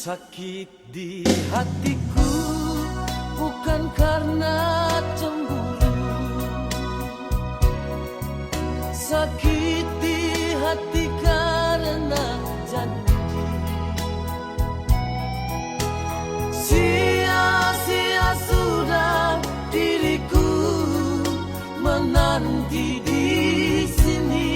Sakit di hatiku bukan karena cemburu, sakit di hati karena janji. Sia-sia sudah diriku menanti di sini.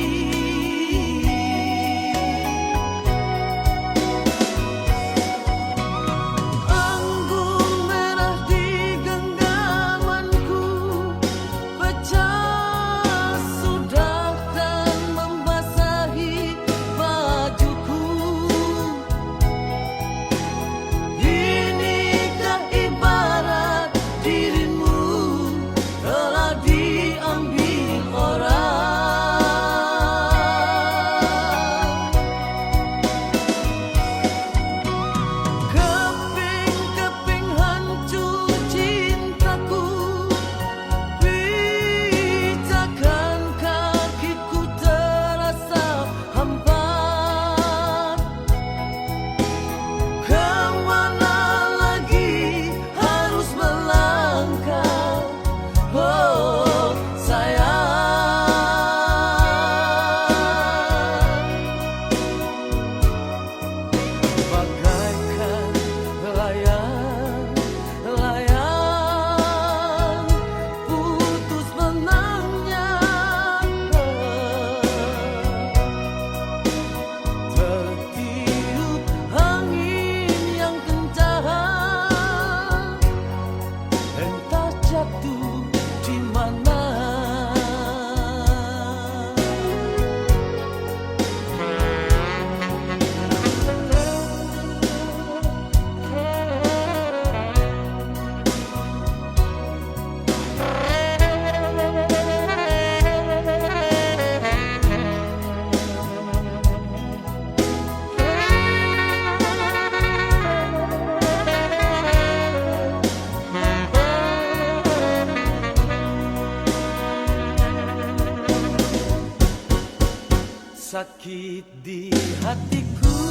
Sakit di hatiku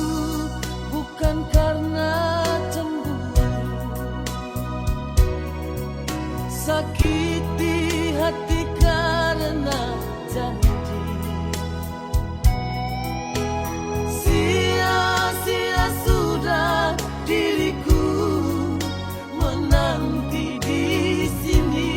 bukan karena cemburu, sakit di hati karena janji. Sia-sia sudah diriku menanti di sini.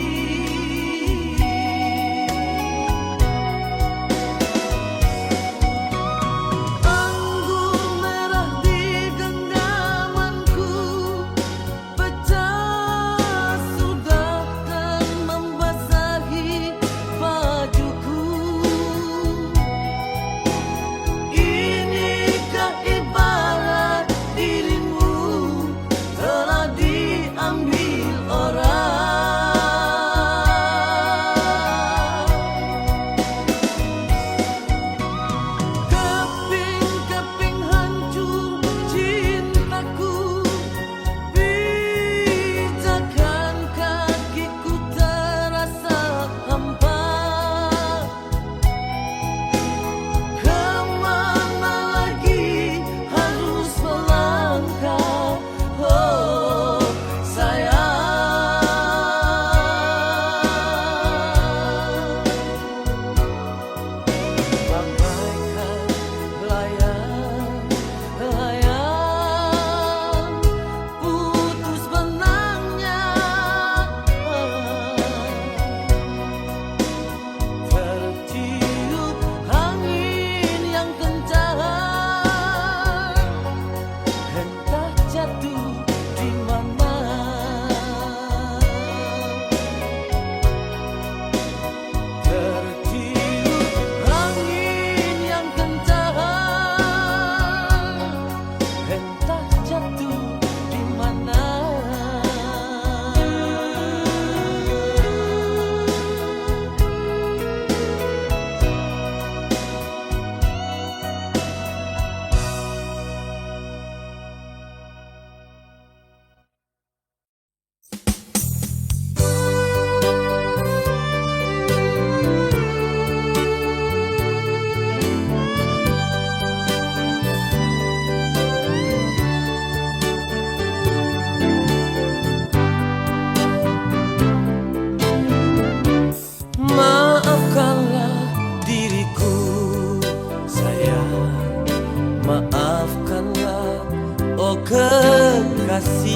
oh kekasih.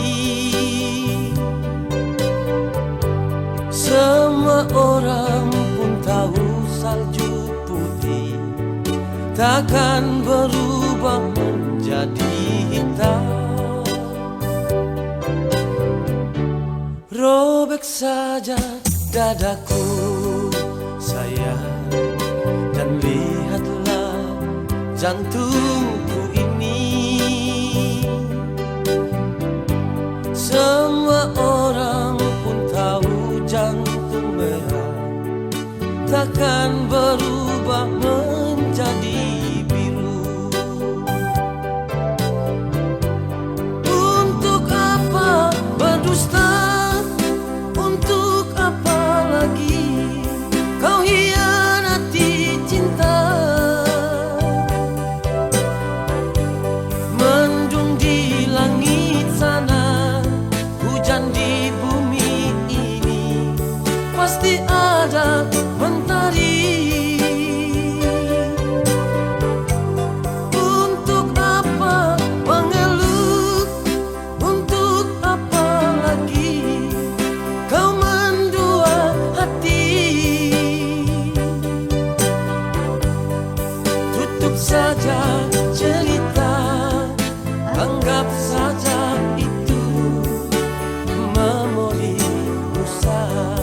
Semua orang pun tahu salju putih takkan berubah menjadi hitam. Robek saja dadaku sayang, dan lihatlah jantungku ini. Semua orang pun tahu jantung merah takkan berubah menjadi biru. Untuk apa berdusta? Untuk apa lagi kau hianati cinta? Mendung di langit sana, hujan di bumi ini, pasti ada mentari. Untuk apa mengeluh? Untuk apa lagi kau mendua hati? Tutup saja cerita, anggap saja itu memori usang.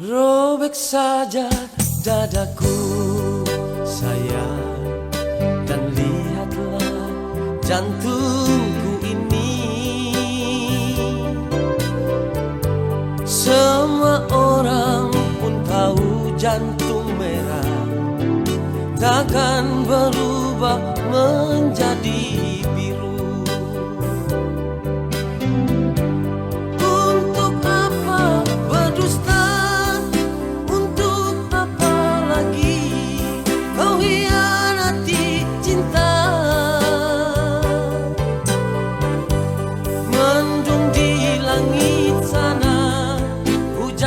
Robek saja dadaku sayang, dan lihatlah jantungku ini. Semua orang pun tahu jantung merah takkan berubah menjadi biru. Untuk apa berdusta?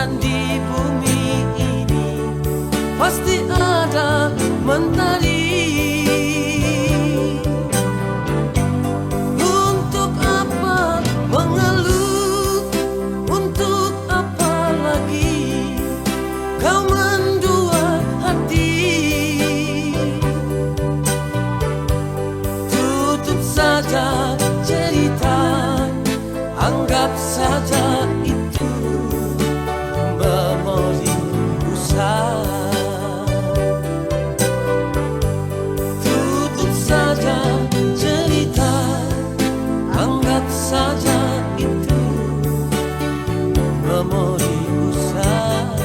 Di bumi ini pasti ada mentari. Untuk apa mengeluh? Untuk apa lagi kau mendua hati? Tutup saja cerita, anggap saja itu memori usang. Tutup saja cerita, anggap saja itu memori usang.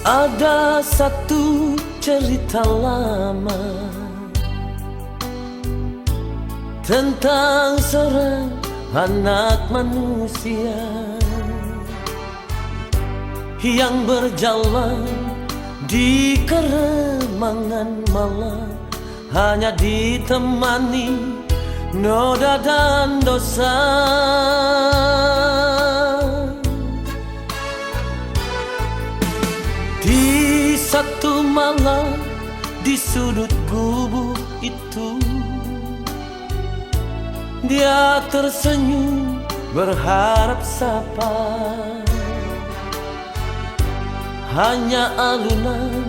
Ada satu cerita lama tentang seorang anak manusia yang berjalan di keremangan malam, hanya ditemani noda dan dosa. Di satu malam di sudut gubuk itu, dia tersenyum berharap sapa. hanya alunan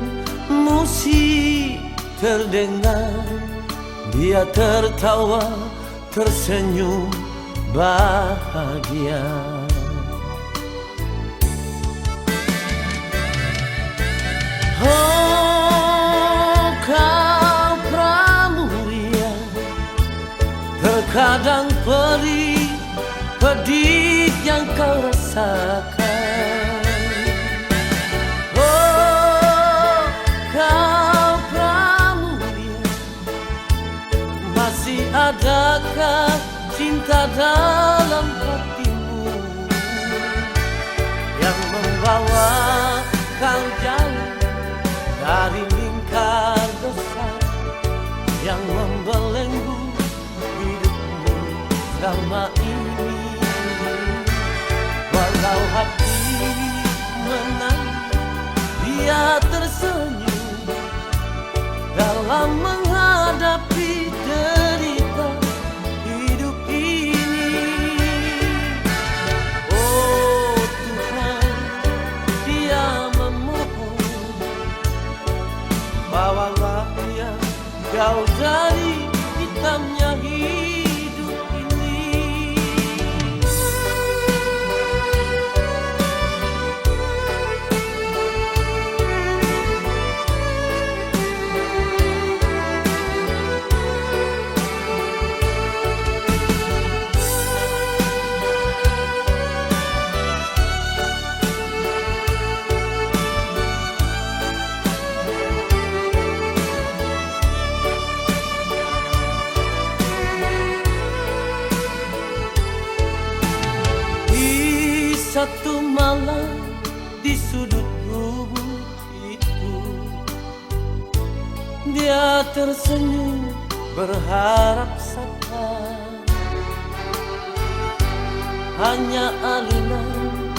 musik terdengar. Dia tertawa, tersenyum bahagia. Oh, kau pramuria, terkadang perih, pedih yang kau rasakan. Oh, kau pramuria, masih adakah cinta dalam hatimu yang membawa kau jauh dari lingkar dosa yang membelenggu hidupmu selama ini. Walau hati menangis, dia tersenyum dalam menghadapi derita hidup ini. Oh Tuhan, dia memohon, bawalah dia jauh dari hitamnya hidup ini. Satu malam di sudut gubuk itu, dia tersenyum berharap sabar. Hanya alunan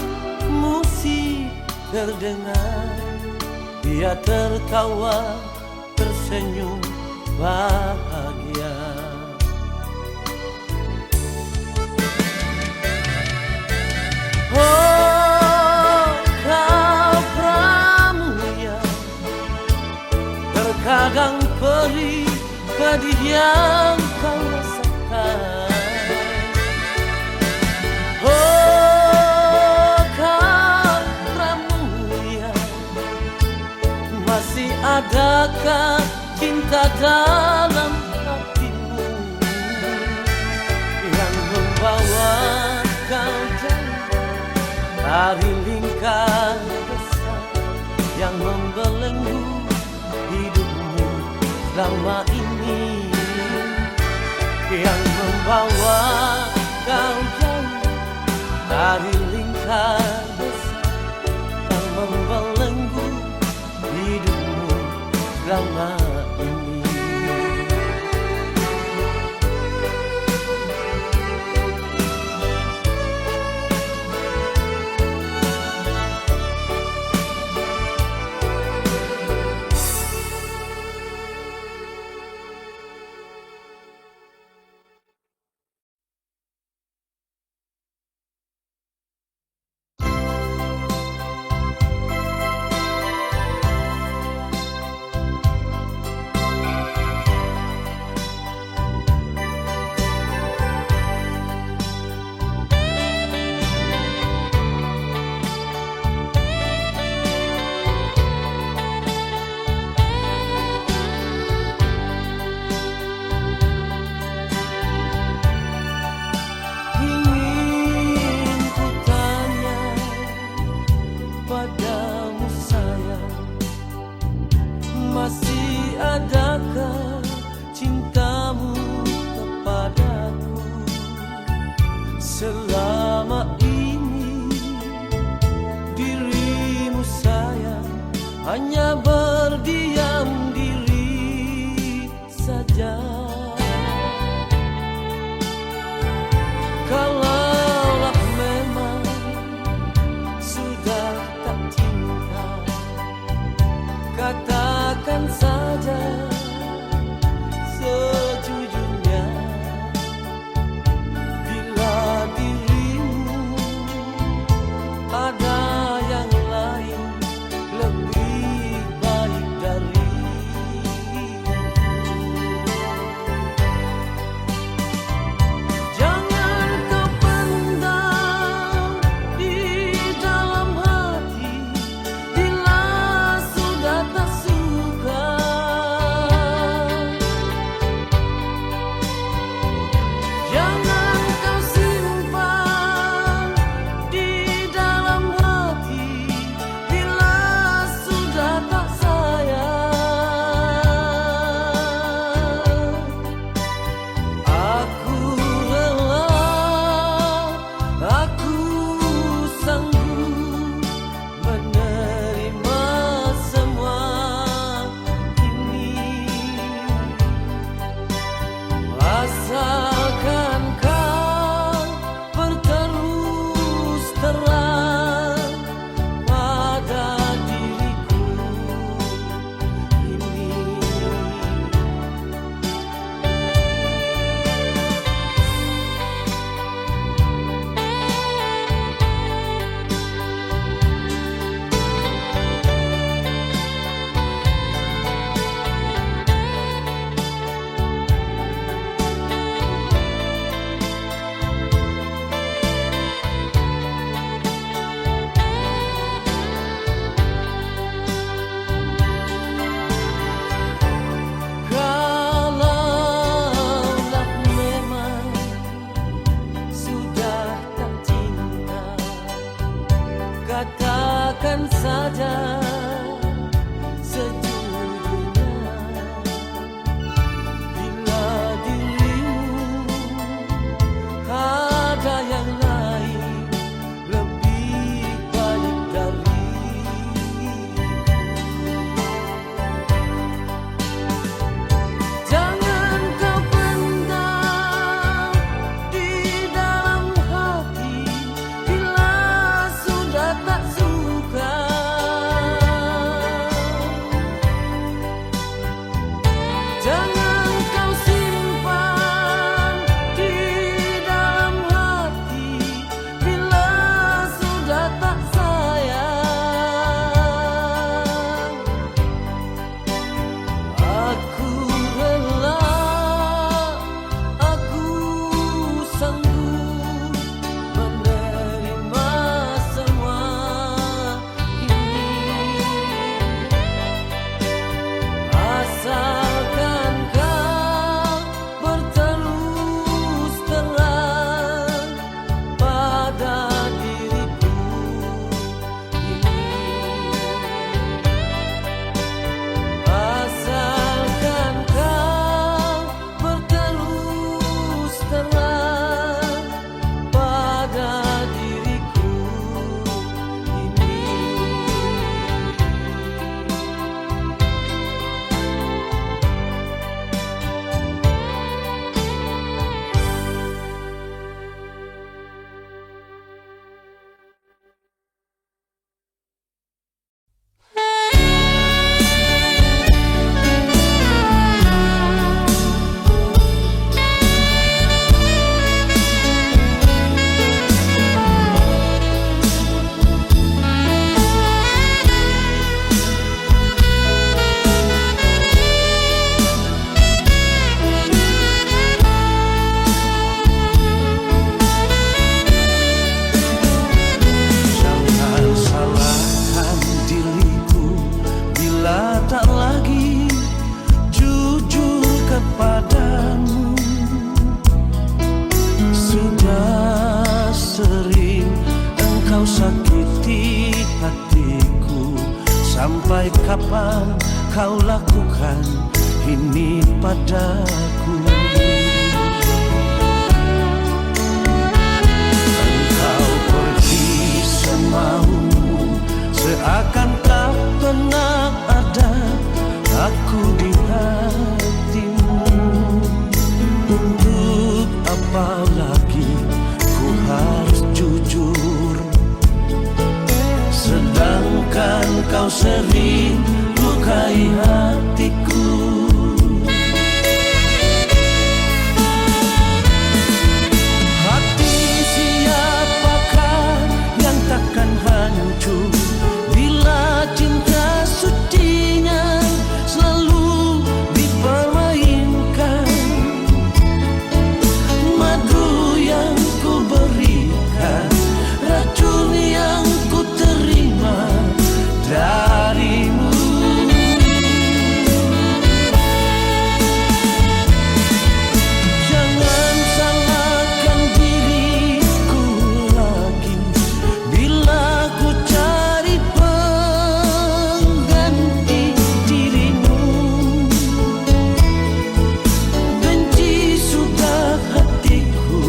musik terdengar. Dia tertawa, tersenyum bahagia. Oh, kau pramuria, terkadang perih, pedih yang kau rasakan. Oh, kau pramuria, masih adakah cinta dalam hatimu yang membawa kau jauh dari lingkar dosa yang membelenggu hidupmu selama ini, yang membawa kau jauh dari lingkar dosa yang membelenggu hidupmu selama ini. Selama ini dirimu sayang hanya berdiam diri saja. Kalaulah memang sudah tak cinta, katakan saja sejujurnya. Bila dirimu ada yang lain Katakan saja sejujurnya, bila dirimu ada yang lain lebih baik dariku. Jangan kau pendam di dalam hati bila sudah tak suka. Jangan kau simpan di dalam hati bila sudah tak sayang. Aku rela, aku sanggup menerima semua ini, asalkan kau berterus terang pada diriku ini. Asalkan kau berterus terang pada diriku ini. Jangan salahkan diriku bila tak lagi jujur kepadamu. Sudah sering engkau sakiti hatiku. Sampai kapan kau lakukan ini padaku? Engkau pergi semaumu, seakan tak pernah ada aku di hatimu. Untuk apa lagi ku harus jujur, sedangkan kau sering lukai hatiku. Hati siapakah yang takkan hancur bila cinta sucinya selalu dipermainkan? Madu yang ku berikan, racun yang ku terima darimu. Jangan salahkan diriku lagi bila ku cari pengganti dirimu. Benci sudah hatiku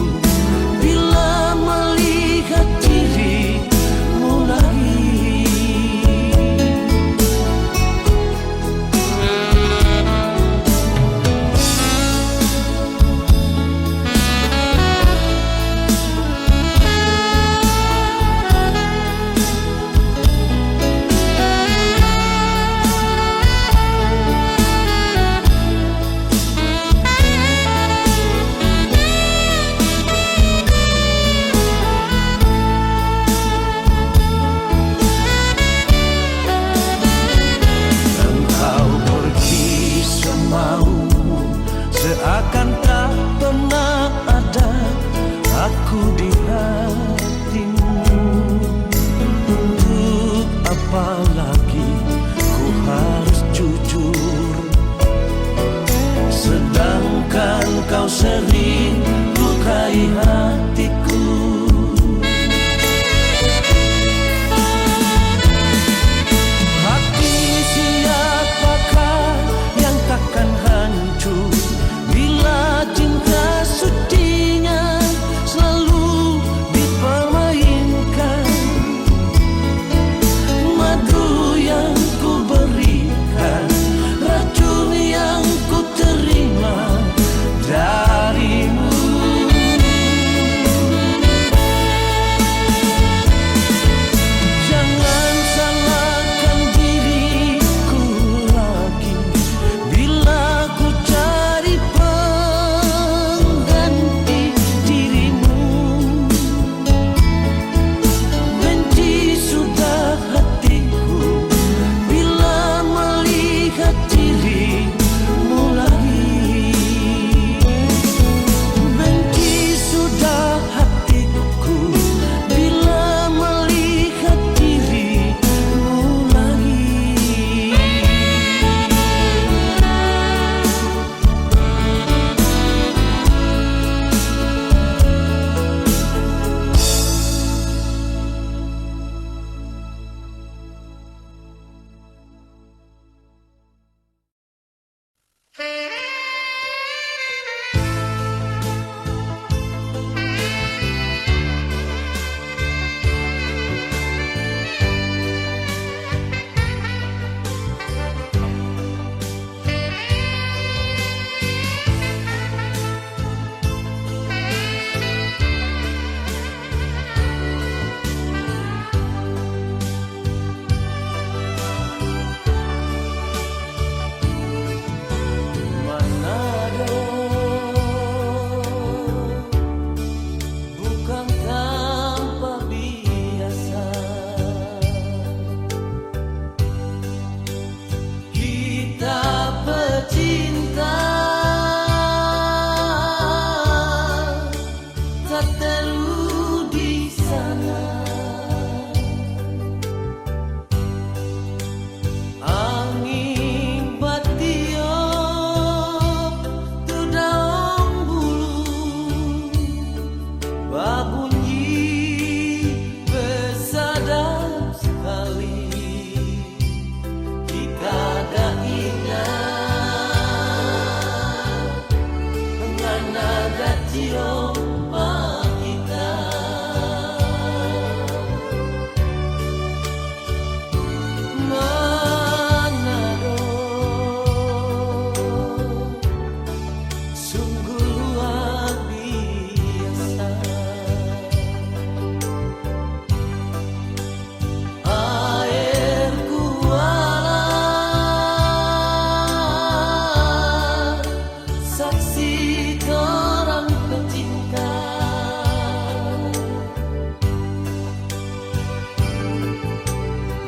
bila melihat dirimu lagi. Engkau pergi semaumu, seakan tak pernah ada aku di hatimu. Untuk apa lagi ku harus jujur, sedangkan kau sering lukai hatiku.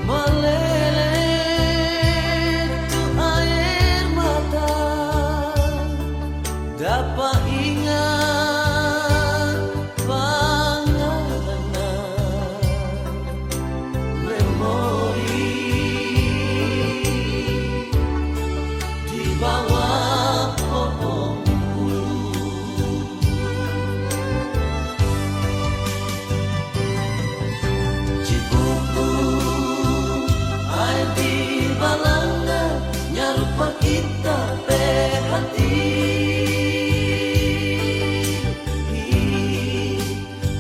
meleleh tu air mata, dapat ingat pangalan memori di bawah pohon bulu. Cibuku air di balanga nyarupa kita pe hati.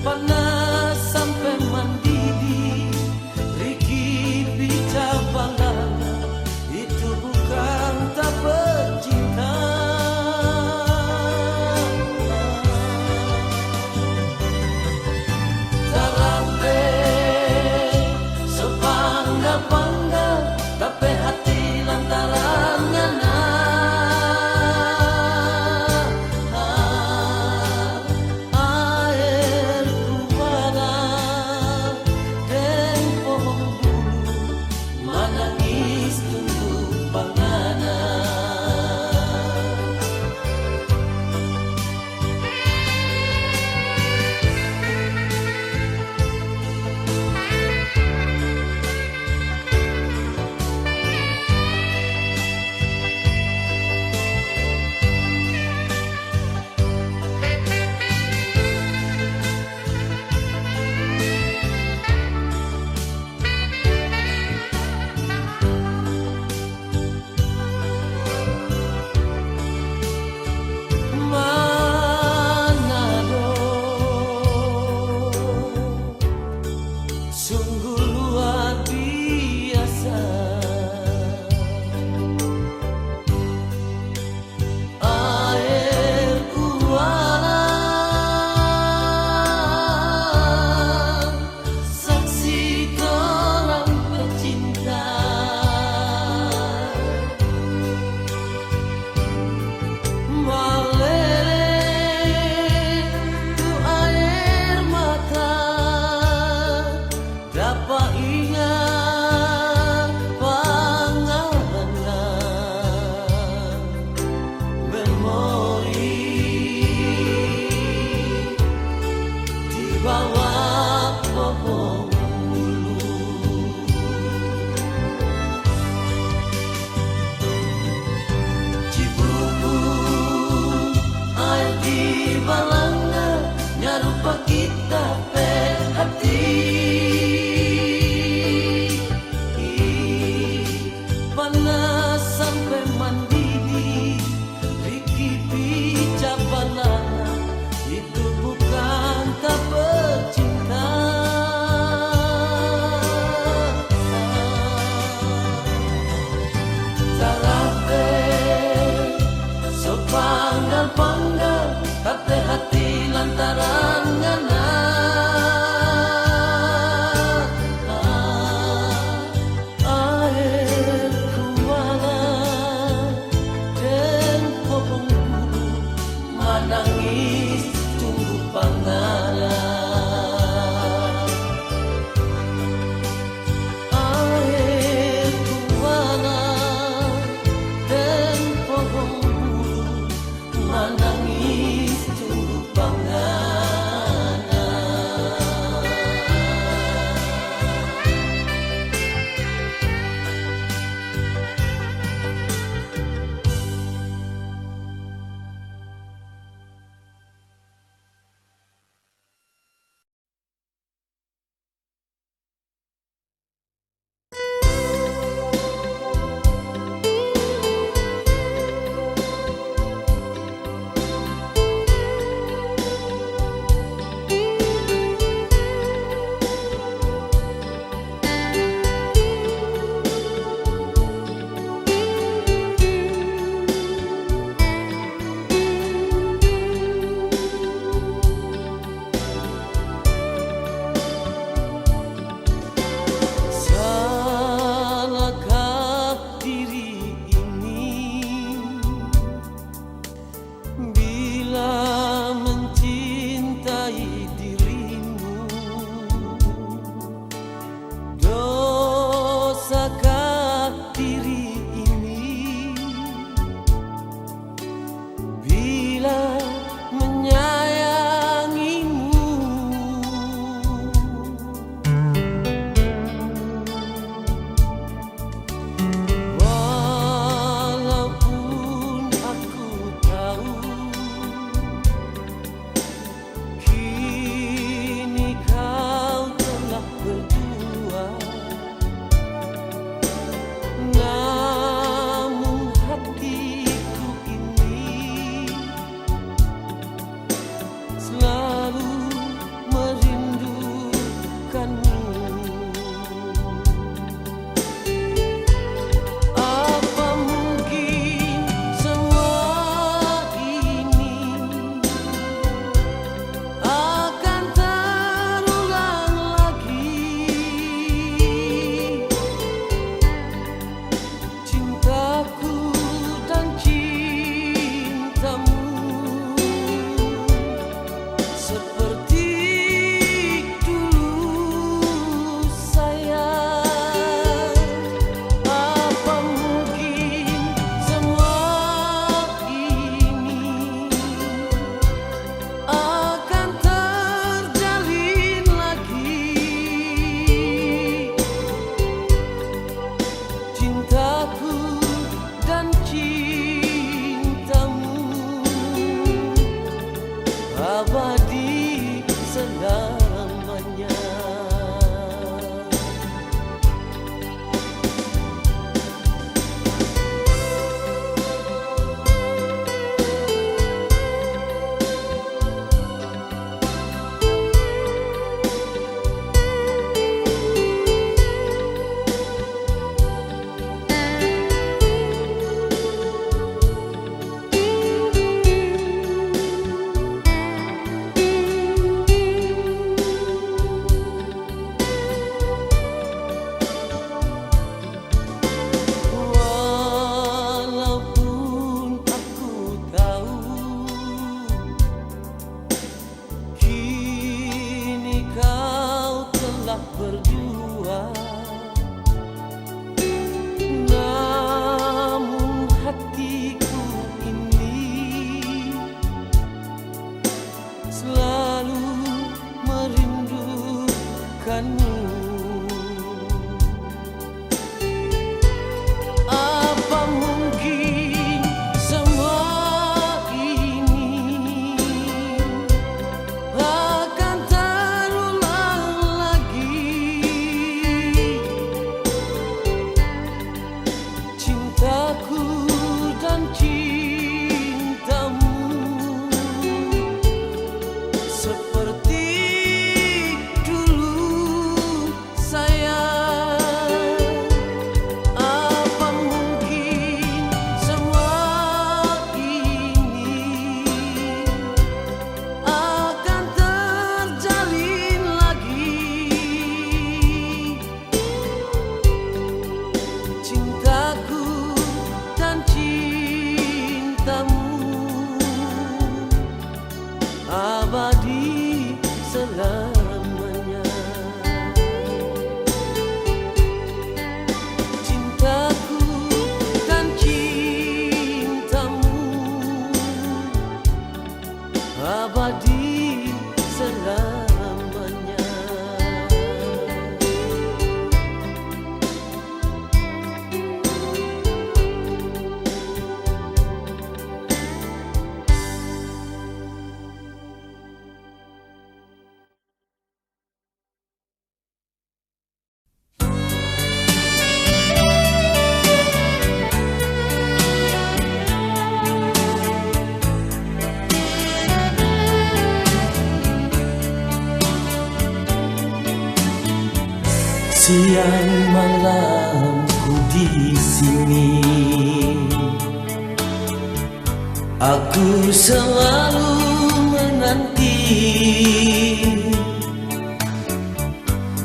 Panas sampai mendidih, Riki bica balanga, itu bukan tak bercinta. Tarampe sepangga-pangga, tapi hati lantaran ngana. Air kuala dan pohon bulu menangis tunggu pangana. Siang malamku di sini, aku selalu menanti.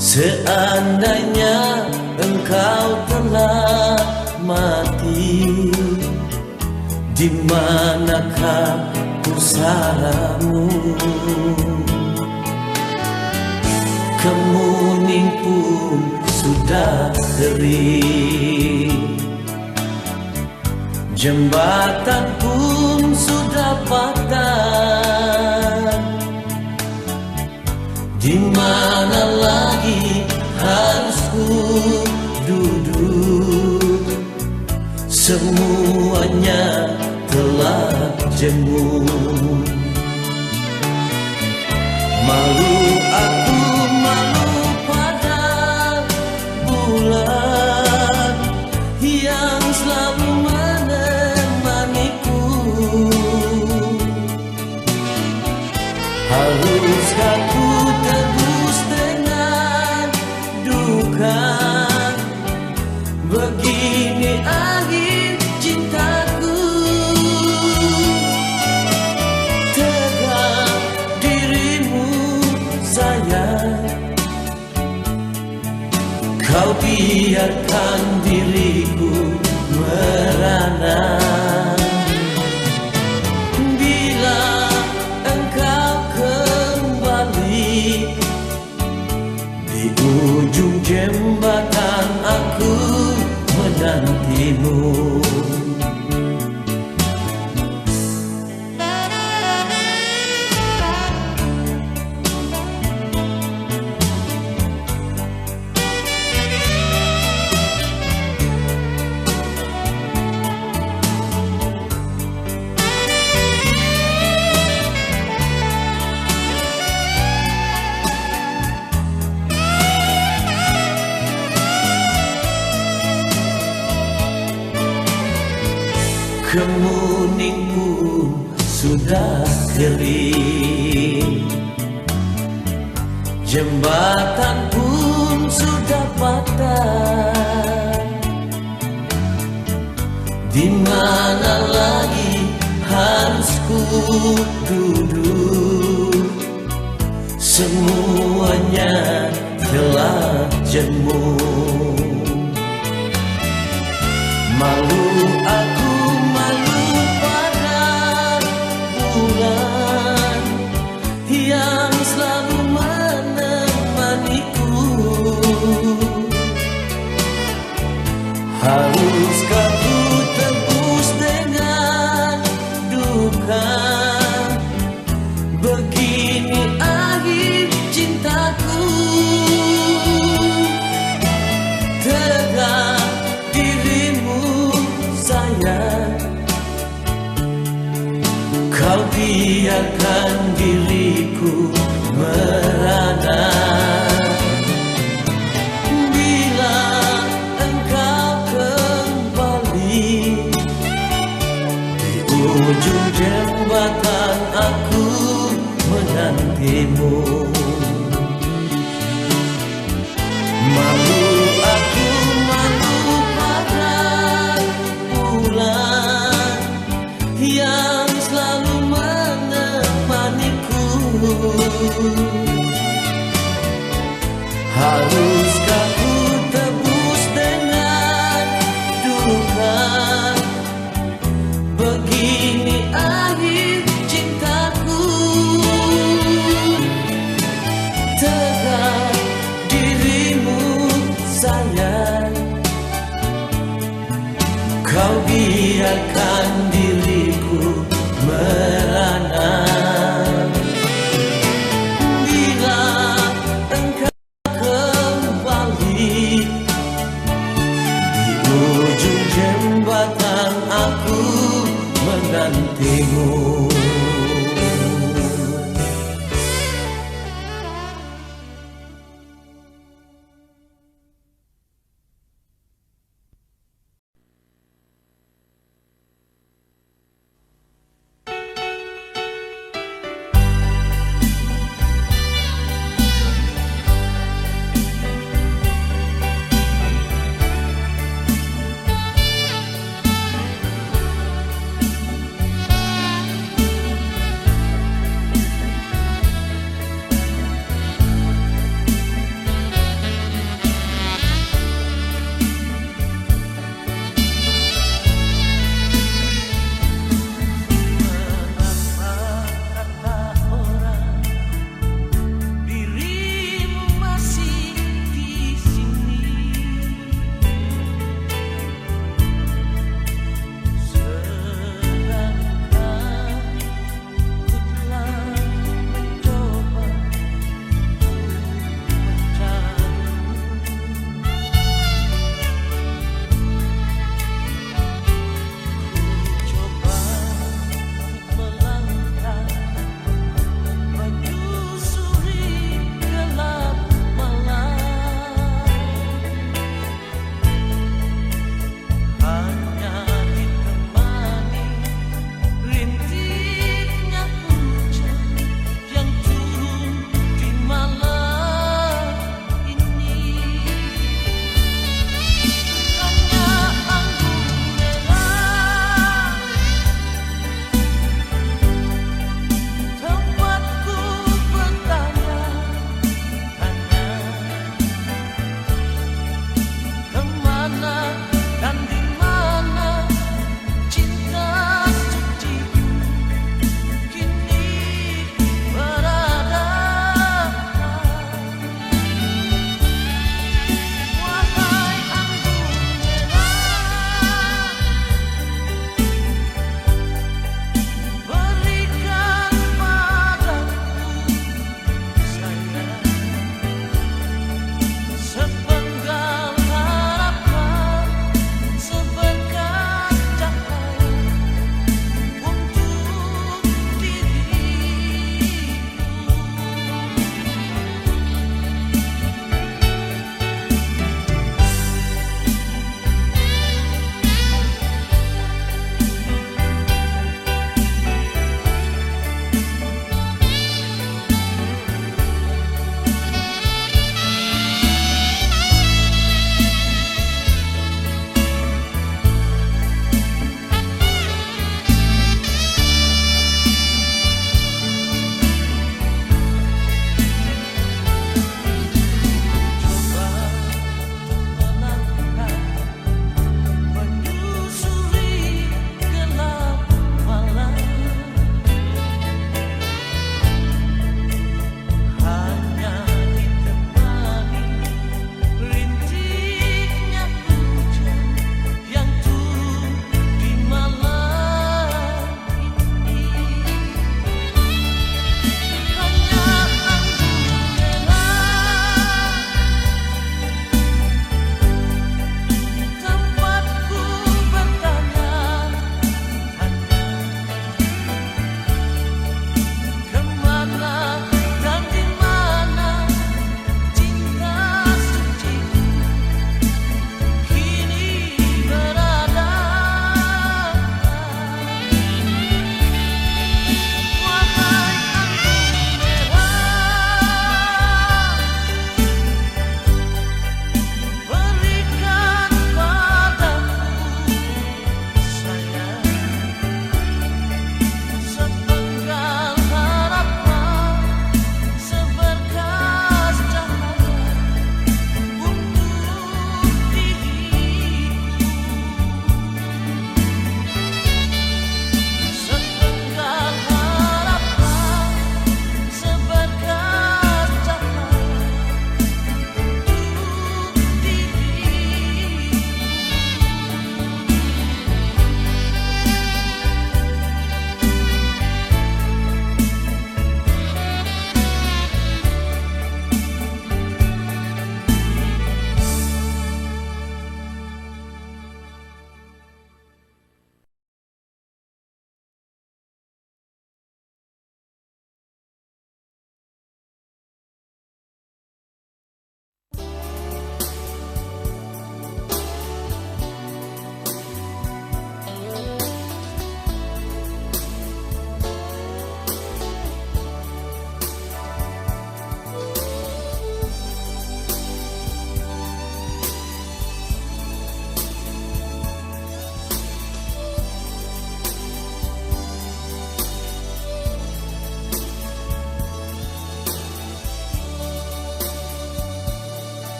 Seandainya engkau telah mati, di manakah pusaramu? Kemuning pun sudah kering, jembatan pun sudah patah. Di mana lagi harus ku duduk? Semuanya telah jemu. Malu aku, malu pada bulan yang selalu menemaniku. Haruskah ku tebus dengan duka? Begini akhir cintaku. Tegak dirimu sayang, kau biarkan diriku merana. Bila engkau kembali, di ujung jembatan aku menantimu. Kemuning pun sudah kering, jembatan pun sudah patah. Di mana lagi harus ku duduk? Semuanya telah jemu. Malu aku, malu pada bulan yang selalu menemaniku. Haruskah ku tebus dengan duka? Begini akhir cintaku. Tegak dirimu sayang, kau biarkan diriku merana. Bila engkau kembali, di ujung jembatan aku menantimu. Malu aku, malu pada bulan yang selalu menemaniku. Haruskah ku tebus dengan duka? Begini akhir cintaku. Tegak dirimu sayang, kau biarkan diriku merana. Bila engkau kembali, di ujung jembatan aku menantimu.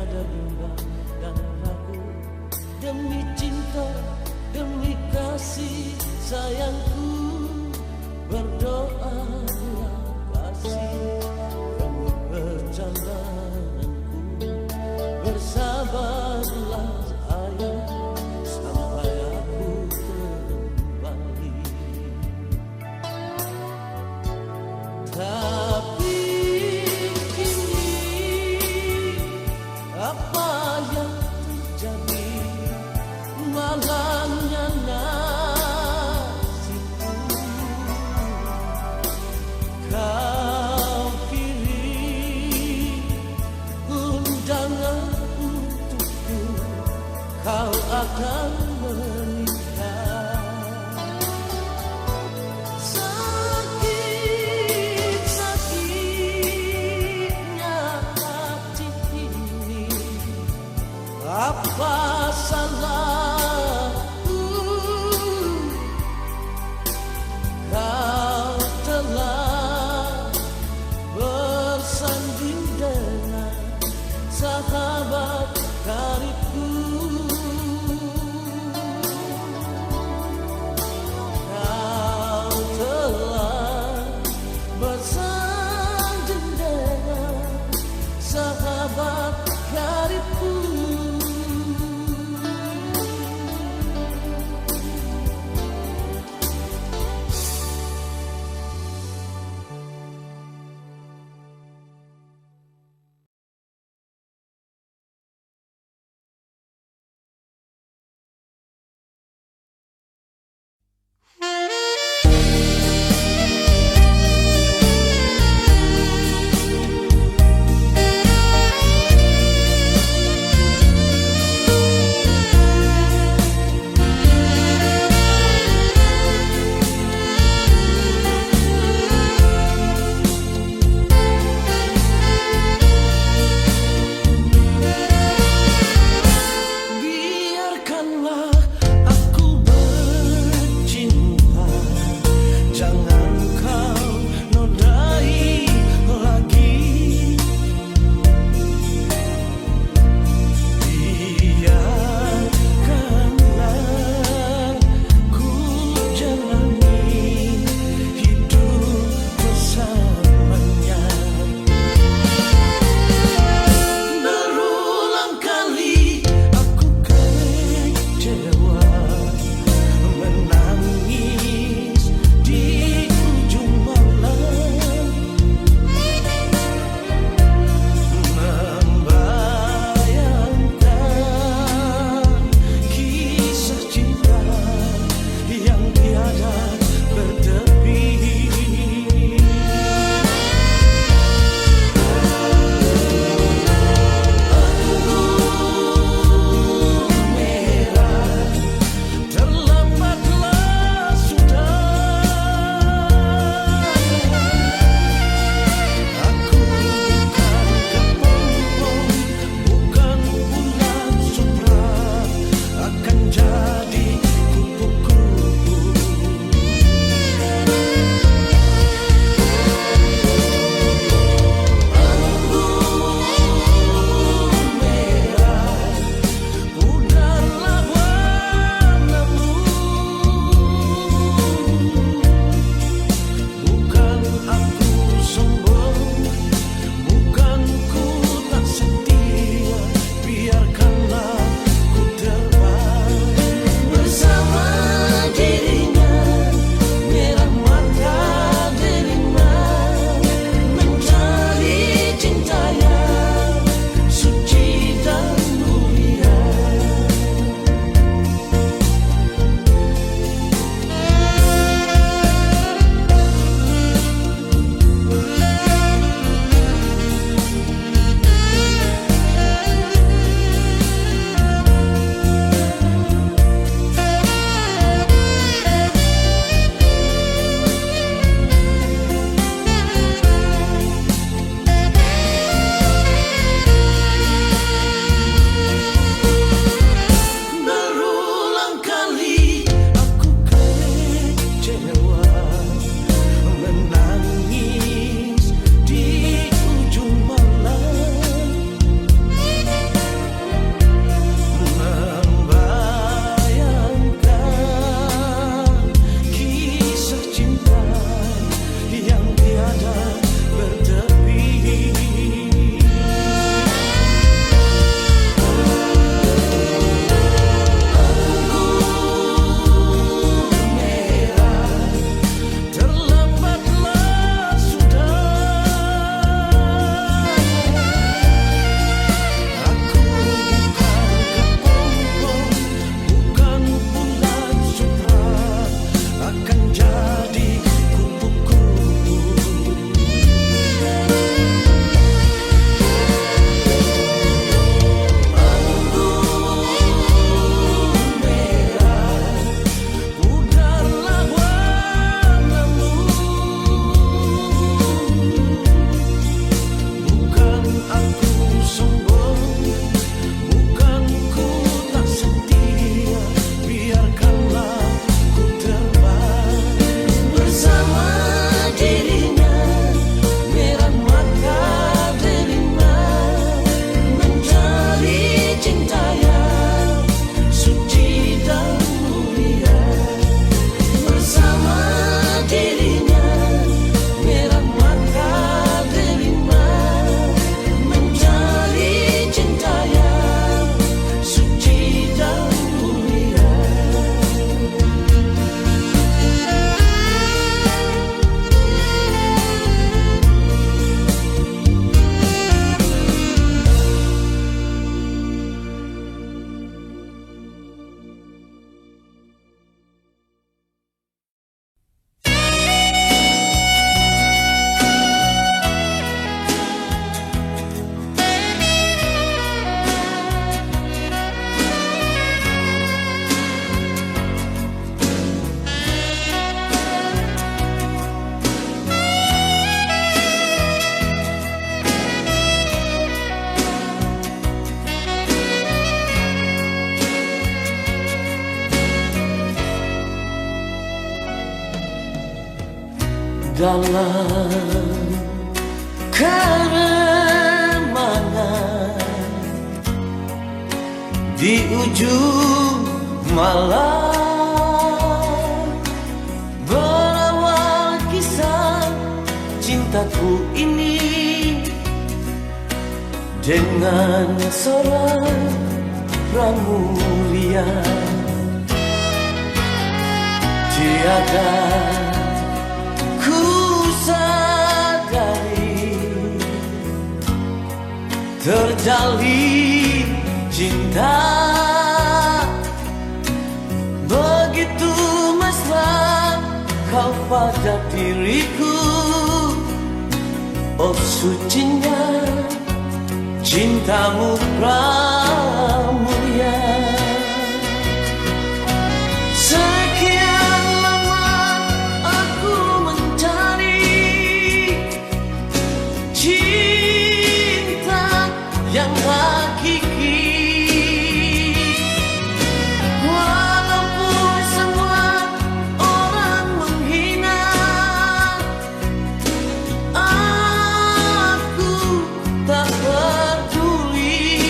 tiada bimbang dan ragu. Demi cinta, demi kasih sayangku, berdoalah kasih kamu perjalananku. Bersabarlah sayang sampai aku kembali. Tapi kini apa yang terjadi, malangnya nasibku. Kau kirim undangan untukku, kau akan menikah. Sakit-sakitnya hati ini, apa salahku? Kau telah bersanding dengan sahabat karibku. Kau telah bersanding dengan sahabat karibku. dalam keremangan di ujung malam, berawal kisah cintaku ini dengan seorang pramulia. Tiada ku sadari terjalin cinta begitu mesra kau pada diriku. Oh sucinya cintamu pramulia. Sekian lama aku mencari cinta yang hakiki, walaupun semua orang menghina, aku tak peduli.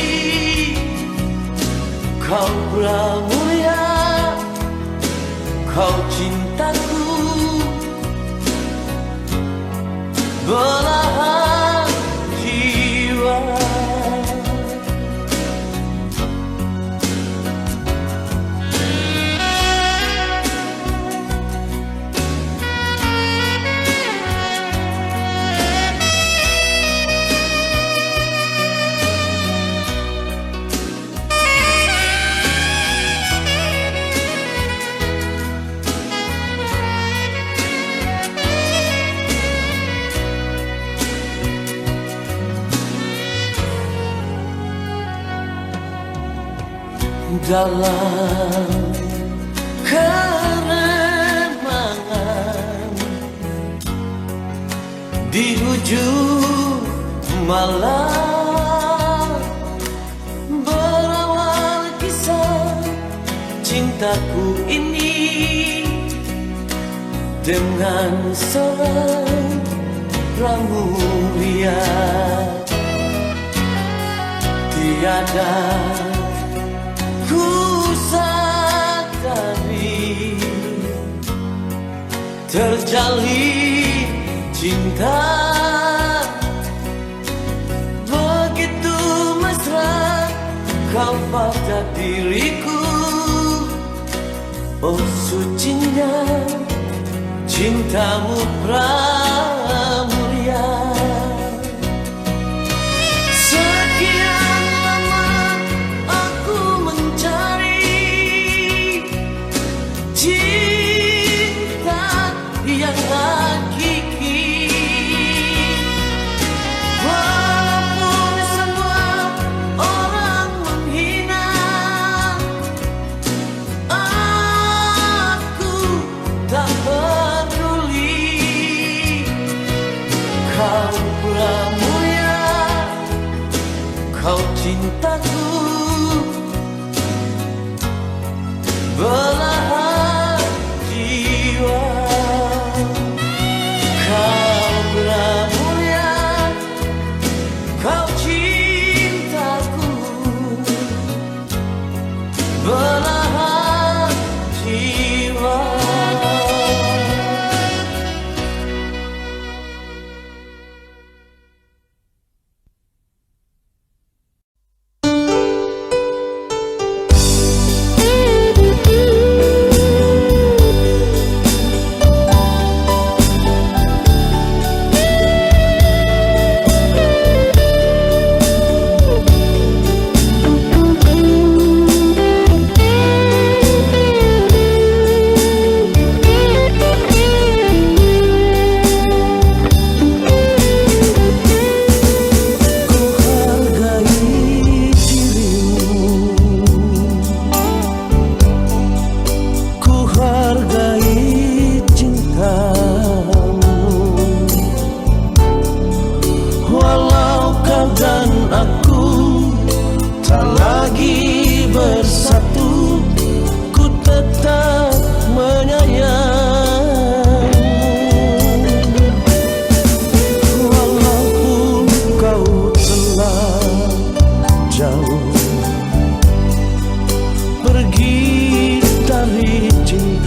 Kau pramulia, kau cintaku, belahan jiwa. Dalam keremangan di ujung malam, berawal kisah cintaku ini dengan seorang pramulia. Tiada ku sadari terjalin cinta begitu mesra kau pada diriku. Oh sucinya cintamu pramulia. Kau pramulia, kau cintaku, belahan jiwa. Kau pramulia, kau cintaku, belahan jiwa.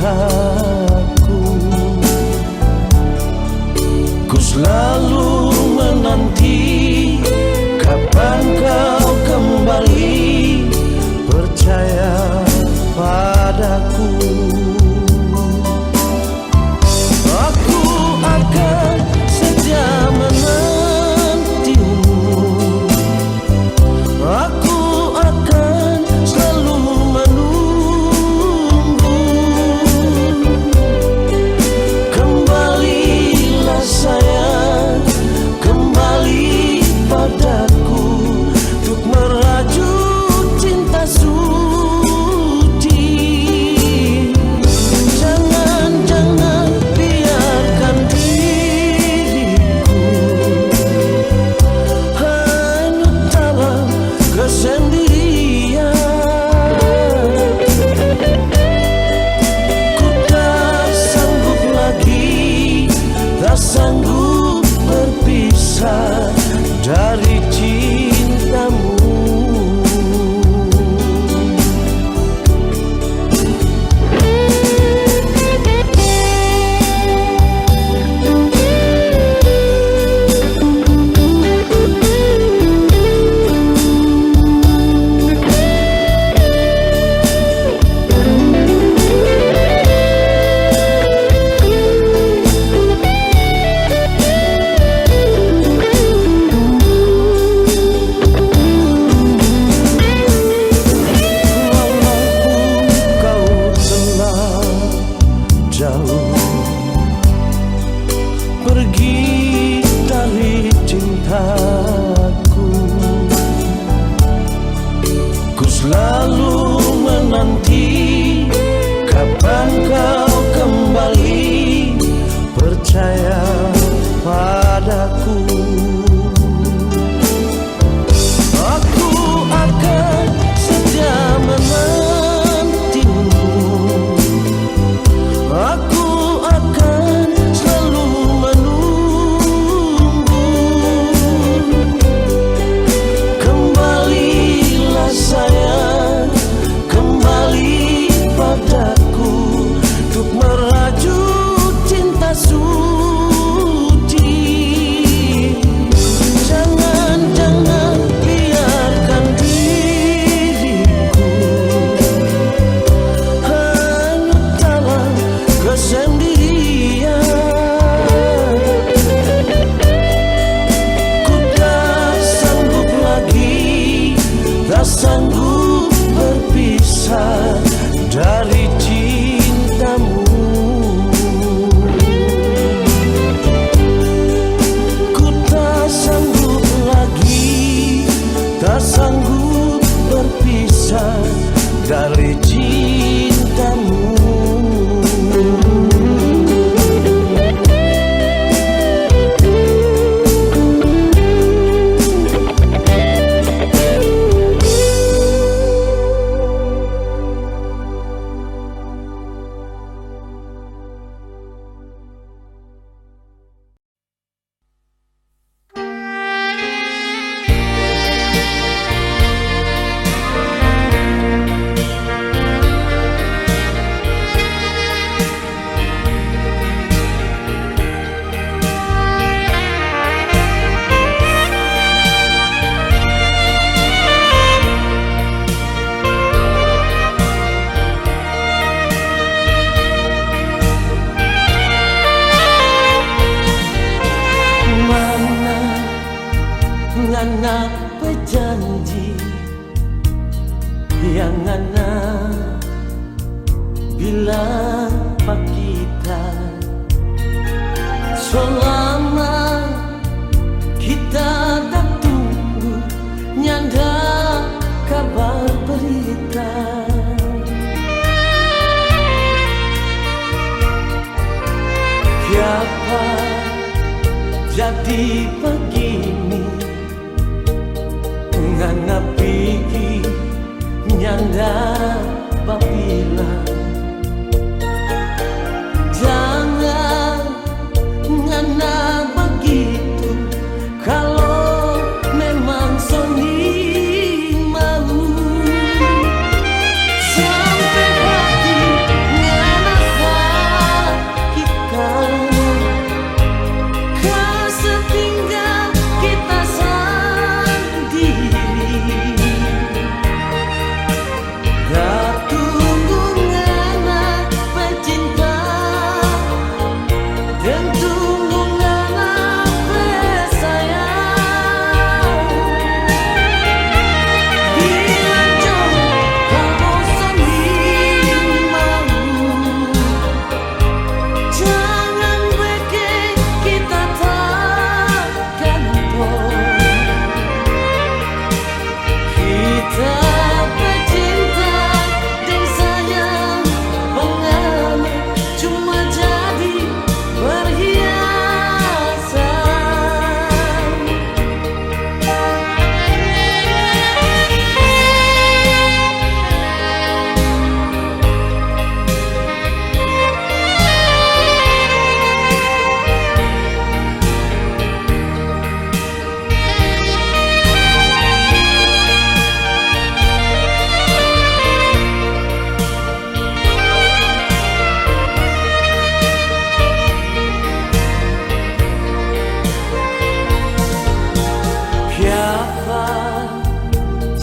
cintaku. Ku selalu menanti kapan kau kembali, percaya padaku. Aku akan setia menantimu, aku akan selalu menunggu. Kembalilah sayang, kembali padaku untuk merajut cinta suci. Jangan biarkan diriku hanyut dalam kesendirian. Ku tak sanggup lagi, tak sanggup berpisah dari cintamu. Pergi dari cintaku, ku selalu menanti kapan kau kembali, percaya padaku. Aku akan setia menantimu, aku akan selalu menunggu. Kembalilah sayang, kembali padaku untuk merajut cinta suci. Jangan biarkan diriku hanyut dalam kesendirian. Ku tak sanggup lagi, tak sanggup berpisah dari cintamu. Ku tak sanggup lagi, tak sanggup berpisah dari cintamu. Ngana berjanji yang ngana bilang pak kita, selama kita tak tunggu nyanda kabar berita. Siapa jadi begini, ngana pigi nyanda babila. Jangan ngana begitu, kalau memang Sony mau sampai hati ngana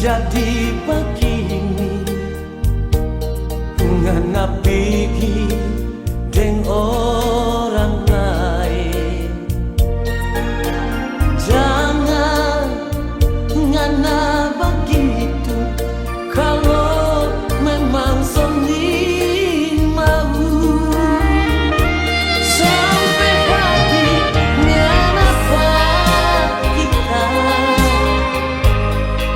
jadi begini, ngapiki deng orang lain. Jangan ngana begitu, kalau memang seni mau. Sampai pagi ngapa kita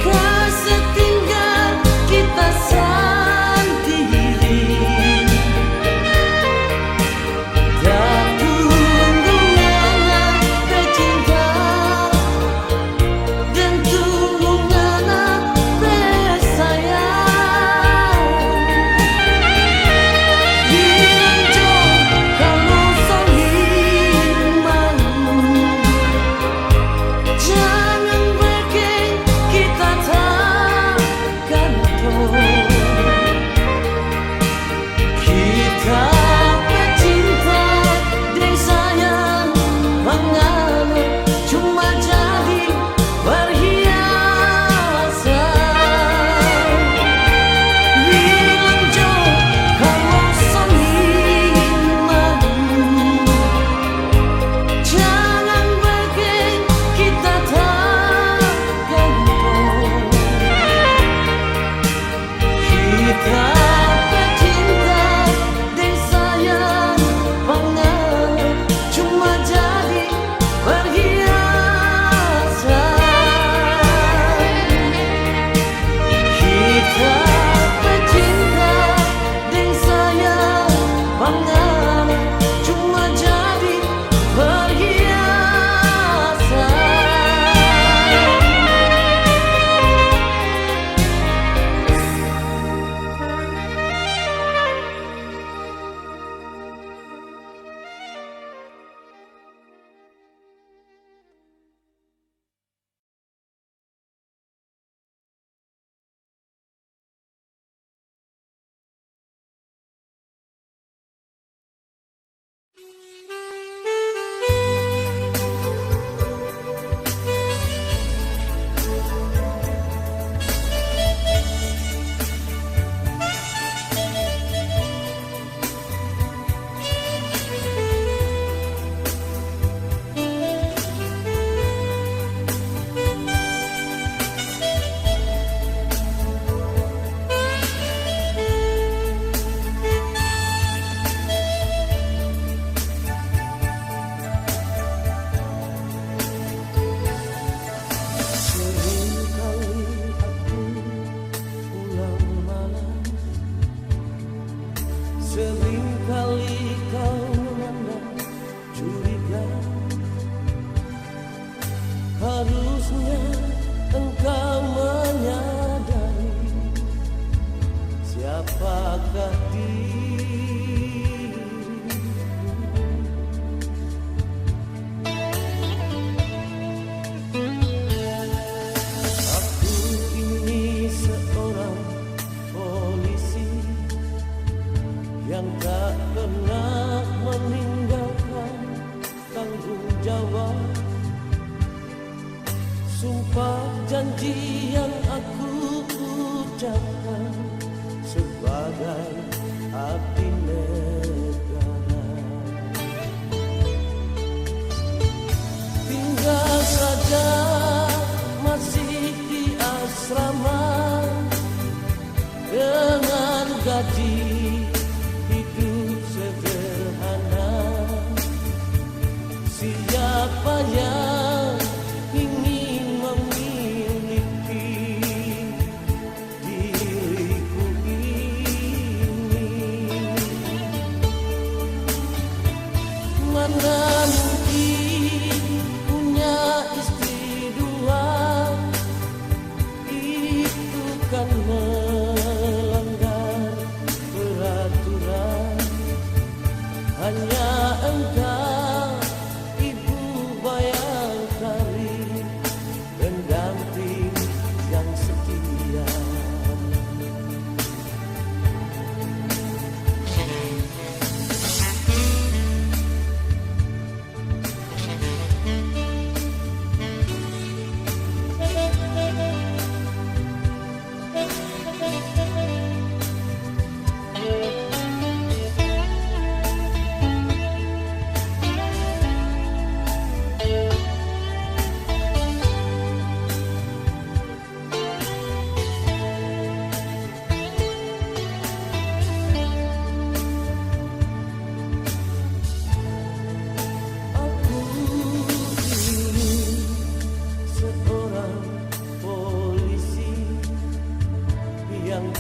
kasih tinggal kita sendiri. Tak tunggu ngana bercinta dan tunggu ngana bersayang. Bilang jauh kalau saling mau, jangan bikin kita tak gantung. Kita bercinta dan sayang mengalir, cuma jadi perhiasan. Bilang jauh kalau saling mau, jangan bikin kita tak gantung. Kita bercinta dan sayang mengalir, cuma jadi perhiasan. Kita bercinta dan sayang mengalir, cuma jadi perhiasan. Seringkali kau memandang curiga, harusnya engkau menyadari siapakah diriku. Aku ini seorang polisi yang tak pernah meninggalkan tanggung jawab. Sumpah janji yang aku ucapkan sebagai abdi negara. Tinggal saja masih di asrama dengan gaji hidup sederhana. Siapa yang ingin memiliki diriku ini? Mana mungkin punya istri dua, itu kan melanggar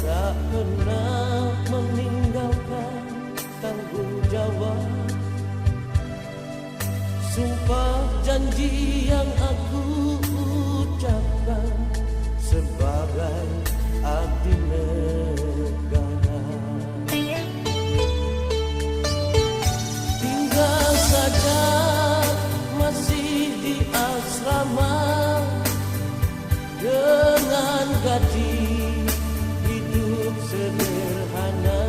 tak pernah meninggalkan tanggung jawab. Sumpah janji yang aku ucapkan sebagai abdi negara. Tinggal saja masih di asrama dengan gaji hidup sederhana.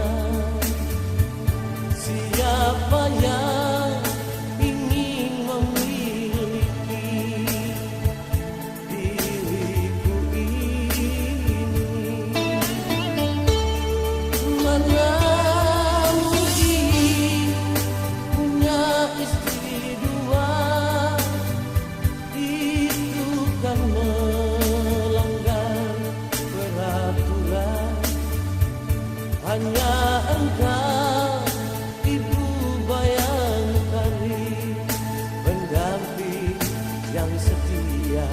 Siapa yang ingin memiliki diriku ini? Mana mungkin punya istri dua, itu kan melanggar peraturan. Hanya engkau ibu Bayangkari, pendamping yang setia.